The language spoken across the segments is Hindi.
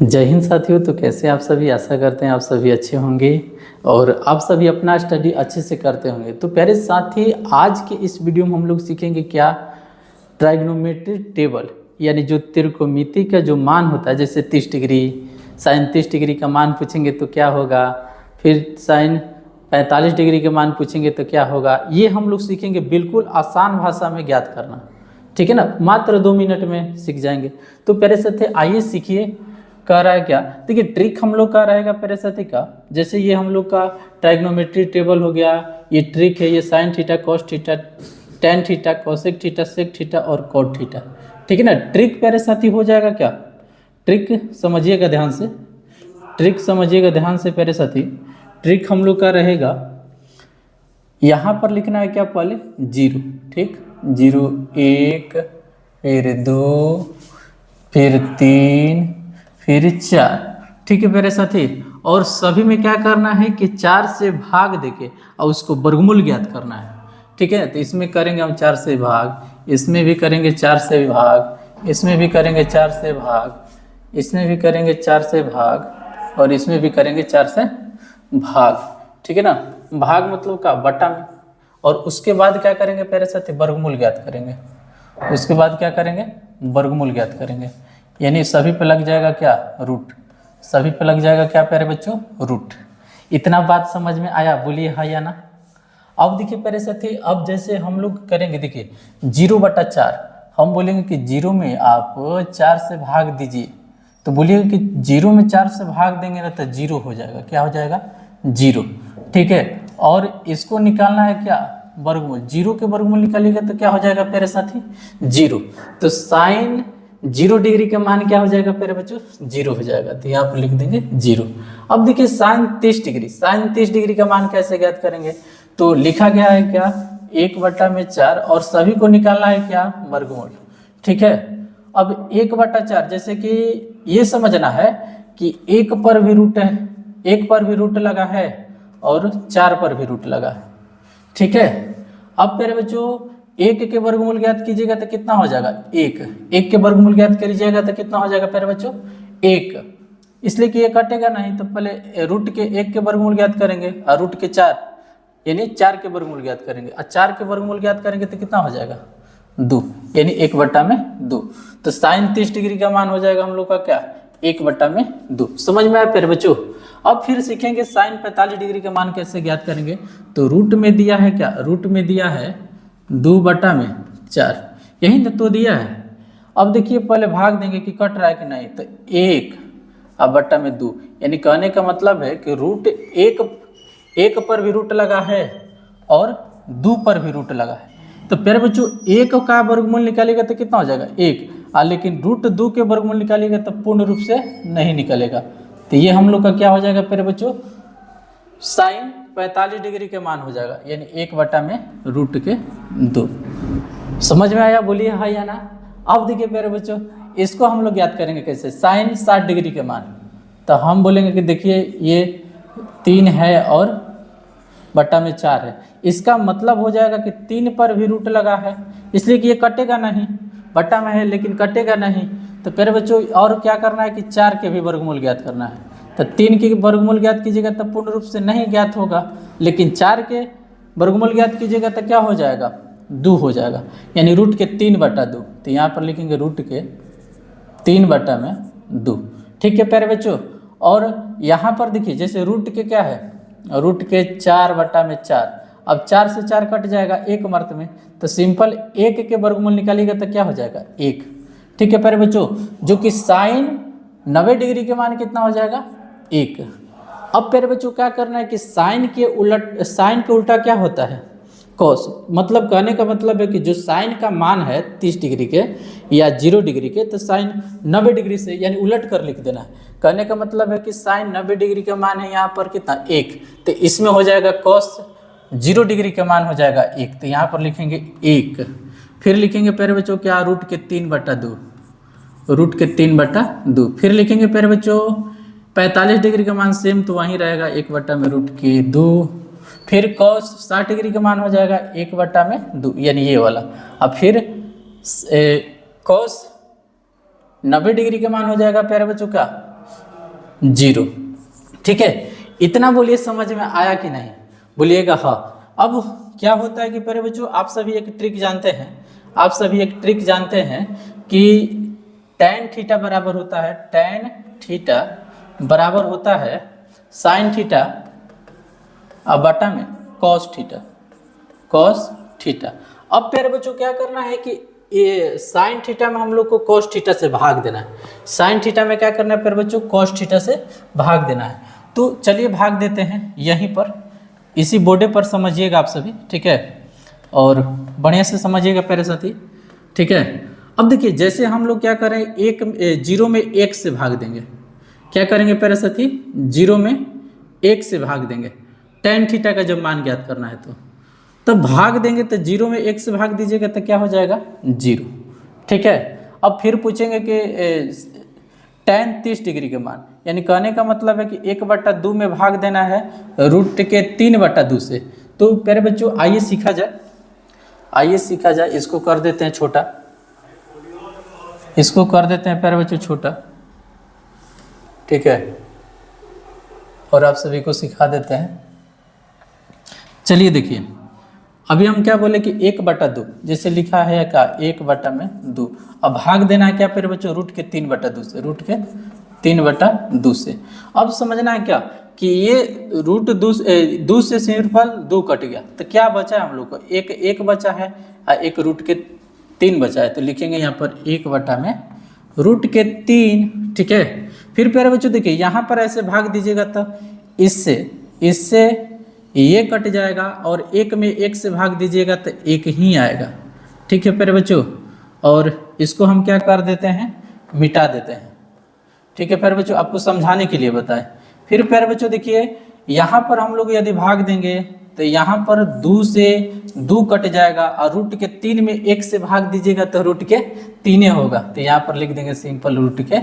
जय हिंद साथियों। तो कैसे आप सभी, आशा करते हैं आप सभी अच्छे होंगे और आप सभी अपना स्टडी अच्छे से करते होंगे। तो प्यारे साथी, आज के इस वीडियो में हम लोग सीखेंगे क्या, ट्राइग्नोमेट्री टेबल यानी जो त्रिकोणमिति का जो मान होता है, जैसे 30 डिग्री साइन 30 डिग्री का मान पूछेंगे तो क्या होगा, फिर साइन 45 डिग्री के मान पूछेंगे तो क्या होगा, ये हम लोग सीखेंगे बिल्कुल आसान भाषा में ज्ञात करना। ठीक है ना, मात्र 2 मिनट में सीख जाएंगे। तो प्यारे साथी आइए सीखिए। कह रहा है क्या, देखिए ट्रिक हम लोग का रहेगा प्यारे साथी का, जैसे ये हम लोग का ट्राइग्नोमेट्री टेबल हो गया, ये ट्रिक है, ये sine theta cos theta tan theta cosec theta sec theta और कोट थीटा। ठीक है ना, ट्रिक प्यारे साथी हो जाएगा क्या, ट्रिक समझिएगा ध्यान से, ट्रिक समझिएगा ध्यान से प्यारे साथी। ट्रिक हम लोग का रहेगा, यहाँ पर लिखना है क्या, पहले 0, ठीक, 0 1 फिर 2 फिर 3 फिर 4। ठीक है प्यारे साथी, और सभी में क्या करना है कि 4 से भाग देके और उसको वर्गमूल ज्ञात करना है। ठीक है, तो इसमें करेंगे हम 4 से भाग, इसमें भी करेंगे 4 से भाग, इसमें भी करेंगे 4 से भाग, इसमें भी करेंगे 4 से भाग और इसमें भी करेंगे 4 से भाग। ठीक है ना, भाग मतलब का बटा में, और उसके बाद क्या करेंगे प्यारे साथी, वर्गमूल ज्ञात करेंगे। उसके बाद क्या करेंगे, वर्गमूल ज्ञात करेंगे, यानी सभी पे लग जाएगा क्या, रूट, सभी पे लग जाएगा क्या प्यारे बच्चों, रूट। इतना बात समझ में आया, बोलिए हाँ या ना। अब देखिए प्यारे साथी, अब जैसे हम लोग करेंगे, देखिए 0/4, हम बोलेंगे कि 0 में आप 4 से भाग दीजिए, तो बोलिए कि 0 में 4 से भाग देंगे ना तो 0 हो जाएगा, क्या हो जाएगा, 0। ठीक है, और इसको निकालना है क्या, वर्गमूल, 0 के वर्गमूल निकालिएगा तो क्या हो जाएगा प्यारे साथी, 0। तो साइन 0 डिग्री का मान क्या हो जाएगा प्यारे बच्चों, 0 हो जाएगा, तो यहाँ पर लिख देंगे 0। अब देखिए साइन 30 डिग्री, साइन 30 डिग्री का मान कैसे ज्ञात करेंगे, तो लिखा गया है क्या, 1/4 और सभी को निकालना है क्या, वर्गमूल। ठीक है, अब 1/4, जैसे कि ये समझना है कि 1 पर भी रूट है, 1 पर भी रूट लगा है और 4 पर भी रूट लगा है। ठीक है, अब मेरे बच्चों 1 के वर्गमूल ज्ञात कीजिएगा तो कितना हो जाएगा, 1 के वर्गमूल ज्ञात कीजिएगा तो कितना हो जाएगा प्यारे बच्चों, 1, इसलिए कि ये कटेगा नहीं, तो पहले रूट के 1 के वर्गमूल ज्ञात करेंगे और रूट के 4 यानी 4 के वर्गमूल ज्ञात करेंगे, और 4 के वर्गमूल ज्ञात करेंगे तो कितना हो जाएगा, 2, यानी 1/2। तो साइन 30 डिग्री का मान हो जाएगा हम लोग का क्या, 1/2। समझ में आया प्यारे बच्चों। अब फिर सीखेंगे साइन 45 डिग्री का मान कैसे ज्ञात करेंगे। तो रूट में दिया है क्या, रूट में दिया है 2/4, यही ना तो दिया है। अब देखिए पहले भाग देंगे कि कट रहा है कि नहीं, तो 1/2, यानी कहने का मतलब है कि रूट 1 पर भी रूट लगा है और 2 पर भी रूट लगा है। तो प्यारे बच्चों 1 का वर्गमूल निकालेगा तो कितना हो जाएगा, 1, लेकिन रूट 2 के वर्गमूल निकालेगा तो पूर्ण रूप से नहीं निकलेगा। तो ये हम लोग का क्या हो जाएगा प्यारे बच्चों, साइन 45 डिग्री के मान हो जाएगा, यानी 1/√2। समझ में आया, बोलिए हाँ या ना। अब देखिए प्यारे बच्चों, इसको हम लोग याद करेंगे कैसे, साइन 60 डिग्री के मान, तो हम बोलेंगे कि देखिए ये 3 है और बटा में 4 है, इसका मतलब हो जाएगा कि 3 पर भी रूट लगा है, इसलिए कि ये कटेगा नहीं, बटा में है लेकिन कटेगा नहीं। तो प्यारे बच्चों और क्या करना है कि 4 के भी वर्गमूल ज्ञात करना है। तो 3 के वर्गमूल ज्ञात कीजिएगा तो पूर्ण रूप से नहीं ज्ञात होगा, लेकिन 4 के वर्गमूल ज्ञात कीजिएगा तो क्या हो जाएगा, 2 हो जाएगा, यानी रूट के 3/2। तो यहाँ पर लिखेंगे रूट के 3/2। ठीक है प्यारे बच्चों, और यहाँ पर देखिए जैसे रूट के क्या है, रूट के 4/4, अब 4 से 4 कट जाएगा 1 मर्त में, तो सिंपल 1 के वर्गमूल निकालिएगा तो क्या हो जाएगा, 1। ठीक है प्यारे बच्चों, जो कि साइन 90 डिग्री के मान कितना हो जाएगा, 1। अब प्यारे बच्चों क्या करना है कि साइन के उल्टा क्या होता है, कॉस। मतलब कहने का मतलब है कि जो साइन का मान है 30 डिग्री के या 0 डिग्री के, तो साइन 90 डिग्री से यानी उलट कर लिख देना है। कहने का मतलब है कि साइन 90 डिग्री का मान है यहाँ पर कितना, 1, तो इसमें हो जाएगा कॉस 0 डिग्री का मान हो जाएगा 1, तो यहाँ पर लिखेंगे 1। फिर लिखेंगे प्यारे बच्चों क्या, रूट के 3/2, रूट के 3/2। फिर लिखेंगे प्यारे बच्चों 45 डिग्री का मान सेम तो वहीं रहेगा, 1/√2। फिर cos 60 डिग्री का मान हो जाएगा 1/2, यानी ये वाला। अब फिर cos 90 डिग्री का मान हो जाएगा प्यारे बच्चों का 0। ठीक है, इतना बोलिए समझ में आया कि नहीं, बोलिएगा हाँ। अब क्या होता है कि प्यारे बच्चों आप सभी एक ट्रिक जानते हैं, आप सभी एक ट्रिक जानते हैं कि tan थीटा बराबर होता है, tan थीटा बराबर होता है sin थीटा और बटा में cos थीटा, cos थीटा। अब प्यारे बच्चों क्या करना है कि ये साइन थीटा में हम लोग को cos थीटा से भाग देना है, साइन थीटा में क्या करना है प्यारे बच्चों, cos थीटा से भाग देना है। तो चलिए भाग देते हैं यहीं पर, इसी बोर्डे पर समझिएगा आप सभी, ठीक है, और बढ़िया से समझिएगा प्यारे साथी, ठीक है। अब देखिए जैसे हम लोग क्या करें, 0 में 1 से भाग देंगे, क्या करेंगे प्यारे साथी, 0 में 1 से भाग देंगे, tan थीटा का जब मान ज्ञात करना है तो तब भाग देंगे, तो 0 में 1 से भाग दीजिएगा तो क्या हो जाएगा 0, ठीक है। अब फिर पूछेंगे कि tan 30 डिग्री के मान, यानी कहने का मतलब है कि 1/2 में भाग देना है रूट के 3/2 से। तो प्यारे बच्चों आइए सीखा जाए, आइए सीखा जाए, इसको कर देते हैं छोटा, इसको कर देते हैं प्यारे बच्चों छोटा, ठीक है, और आप सभी को सिखा देते हैं। चलिए देखिए अभी हम क्या बोले कि 1/2 जैसे लिखा है क्या 1/2, अब भाग देना है क्या प्यारे बच्चों, रूट के 3/2 से, रूट के 3/2 से। अब समझना है क्या कि ये रूट 2 से सिंपल 2 कट गया, तो क्या बचा है हम लोग को, एक बचा है और एक रूट के 3 बचा है, तो लिखेंगे यहाँ पर 1 में रूट के 3, ठीक है। फिर प्यारे बच्चों देखिए यहाँ पर ऐसे भाग दीजिएगा तो इससे ये कट जाएगा, और 1 में 1 से भाग दीजिएगा तो 1 ही आएगा, ठीक है प्यारे बच्चों। और इसको हम क्या कर देते हैं, मिटा देते हैं, ठीक है प्यारे बच्चों, आपको समझाने के लिए बताएं। फिर प्यारे बच्चों देखिए यहाँ पर हम लोग यदि भाग देंगे तो यहाँ पर 2 से 2 कट जाएगा, और रूट के 3 में 1 से भाग दीजिएगा तो रूट के 3 होगा, तो यहाँ पर लिख देंगे सिंपल रूट के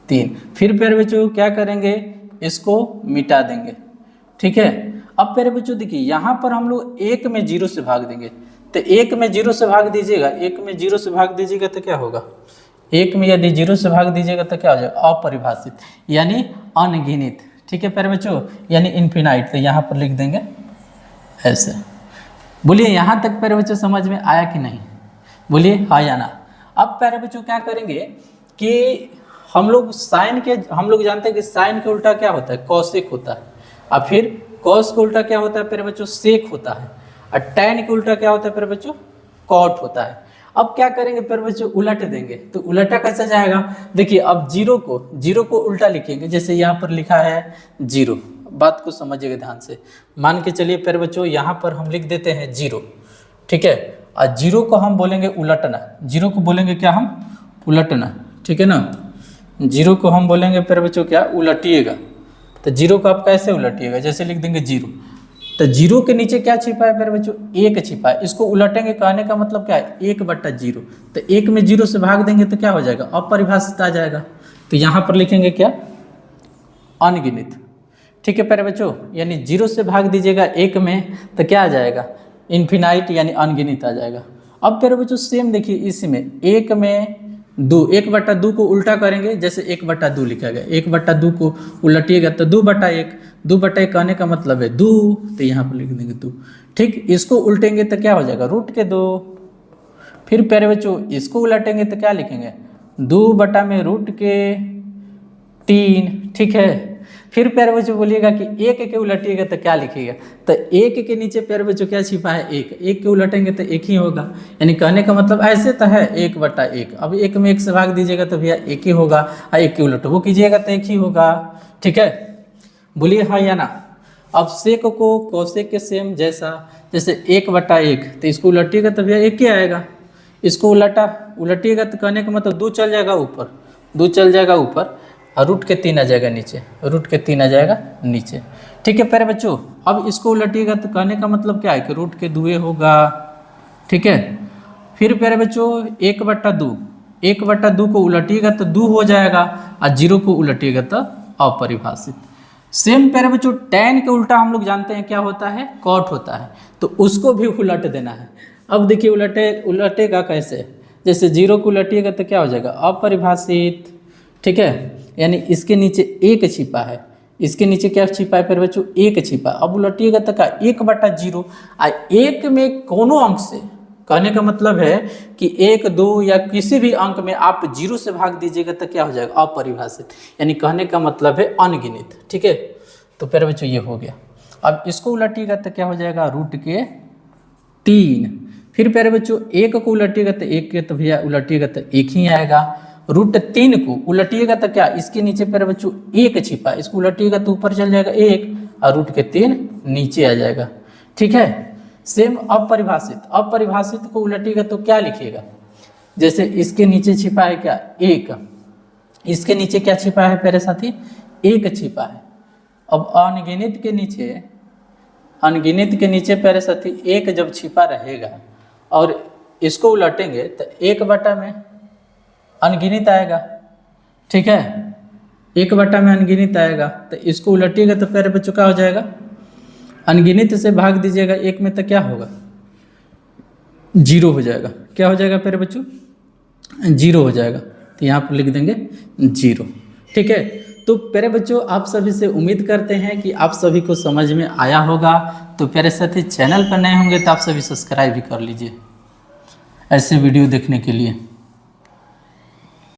3। फिर प्यारे बच्चों क्या करेंगे, इसको मिटा देंगे, ठीक है। अब प्यारे बच्चों देखिए यहाँ पर हम लोग 1 में 0 से भाग देंगे, तो 1 में 0 से भाग दीजिएगा, 1 में 0 से भाग दीजिएगा तो क्या होगा, 1 में यदि 0 से भाग दीजिएगा तो क्या हो जाएगा, अपरिभाषित यानी अनगिनत, ठीक है प्यारे बच्चों, यानी इन्फिनाइट, तो यहाँ पर लिख देंगे ऐसे। बोलिए यहाँ तक प्यारे बच्चों समझ में आया कि नहीं, बोलिए हाँ या ना। अब प्यारे बच्चों क्या करेंगे कि हम लोग जानते हैं कि साइन के उल्टा क्या होता है, कौशिक होता है, और फिर कॉस के उल्टा क्या होता है प्यारे बच्चों, सेक होता है, और टैन के उल्टा क्या होता है प्यारे बच्चों, कॉट होता है। अब क्या करेंगे प्यारे बच्चों, उलट देंगे, तो उलटा कैसे जाएगा, देखिए अब 0 को उल्टा लिखेंगे, जैसे यहाँ पर लिखा है 0, बात को समझिएगा ध्यान से, मान के चलिए प्यारे बच्चों यहाँ पर हम लिख देते हैं 0, ठीक है, और 0 को हम बोलेंगे उलटना, 0 को बोलेंगे क्या हम, उलटना, ठीक है ना, 0 को हम बोलेंगे प्यारे बच्चों क्या, उलटिएगा। तो 0 को आप कैसे उलटिएगा, जैसे लिख देंगे 0, तो 0 के नीचे क्या छिपा है प्यारे बच्चों, 1 छिपा है, इसको उलटेंगे, कहने का मतलब क्या है 1/0, तो 1 में 0 से भाग देंगे तो क्या हो जाएगा, अपरिभाषित आ जाएगा, तो यहाँ पर लिखेंगे क्या, अनगिनत, ठीक है प्यारे बच्चों, यानी 0 से भाग दीजिएगा 1 में तो क्या आ जाएगा, इन्फिनाइट यानी अनगिनत आ जाएगा। अब प्यारे बच्चों सेम देखिए इसमें 1 में 2, 1/2 को उल्टा करेंगे, जैसे 1/2 लिखा गया, 1/2 को उलटिएगा तो 2/1, 2/1 कहने का मतलब है 2, तो यहाँ पर लिख देंगे 2, ठीक। इसको उल्टेंगे तो क्या हो जाएगा, रूट के 2। फिर प्यारे बच्चों इसको उलटेंगे तो क्या लिखेंगे, 2 में रूट के 3, ठीक है। फिर प्यारे बच्चों बोलिएगा कि 1 के उलटिएगा तो क्या लिखिएगा, तो 1 के नीचे प्यारे बच्चों क्या छिपा है, 1 के उलटेंगे तो 1 ही होगा, यानी कहने का मतलब ऐसे तो है 1/1, अब 1 में 1 से भाग दीजिएगा तो भैया 1 ही होगा, और 1 के उलट वो कीजिएगा तो 1 ही होगा, ठीक है, बोलिए हाँ या ना। अब सेक को कौशिक के सेम जैसे 1/1, तो इसको उलटिएगा तो भैया 1 ही आएगा, इसको उलटिएगा तो कहने का मतलब 2 चल जाएगा ऊपर, 2 चल जाएगा ऊपर, और रूट के 3 आ जाएगा नीचे, रूट के 3 आ जाएगा नीचे, ठीक है प्यारे बच्चों। अब इसको उलटिएगा तो कहने का मतलब क्या है कि रूट के 2 होगा, ठीक है। फिर प्यारे बच्चों 1/2 को उलटिएगा तो 2 हो जाएगा, और 0 को उलटिएगा तो अपरिभाषित। सेम प्यारे बच्चों tan के उल्टा हम लोग जानते हैं क्या होता है, कॉट होता है, तो उसको भी उलट देना है। अब देखिए उलटेगा कैसे, जैसे 0 को उलटिएगा तो क्या हो जाएगा, अपरिभाषित। ठीक है, यानी इसके नीचे 1 छिपा है, इसके नीचे क्या छिपा है प्यारे बच्चों, 1 छिपा। अब उलटिएगा तो क्या, 1/0। 1 में कोनो अंक से, कहने का मतलब है कि 1, 2 या किसी भी अंक में आप 0 से भाग दीजिएगा तो क्या हो जाएगा, अपरिभाषित, यानी कहने का मतलब है अनगिनत। ठीक है, तो प्यारे बच्चों ये हो गया। अब इसको उलटिएगा तो क्या हो जाएगा, √3। फिर प्यारे बच्चों 1 को उलटिएगा तो 1 के तो भैया उलटिएगा तो 1 ही आएगा। √3 को उलटिएगा तो क्या, इसके नीचे प्यारे बच्चों 1 छिपा, इसको उलटिएगा तो ऊपर चल जाएगा 1 और √3 नीचे आ जाएगा। ठीक है, सेम अपरिभाषित, अपरिभाषित को उलटिएगा तो क्या लिखिएगा, जैसे इसके नीचे छिपा है क्या, 1, इसके नीचे क्या छिपा है प्यारे साथी, 1 छिपा है। अब अनगिनत के नीचे प्यारे साथी 1 जब छिपा रहेगा और इसको उलटेंगे तो 1 में अनगिनत आएगा। ठीक है, 1 में अनगिनत आएगा, तो इसको उलटिएगा तो प्यारे बच्चों क्या हो जाएगा, अनगिनत से भाग दीजिएगा 1 में तो क्या होगा, 0 हो जाएगा। क्या हो जाएगा प्यारे बच्चों, 0 हो जाएगा, तो यहाँ पर लिख देंगे 0। ठीक है, तो प्यारे बच्चों आप सभी से उम्मीद करते हैं कि आप सभी को समझ में आया होगा। तो प्यारे साथी चैनल पर नए होंगे तो आप सभी सब्सक्राइब भी कर लीजिए ऐसे वीडियो देखने के लिए।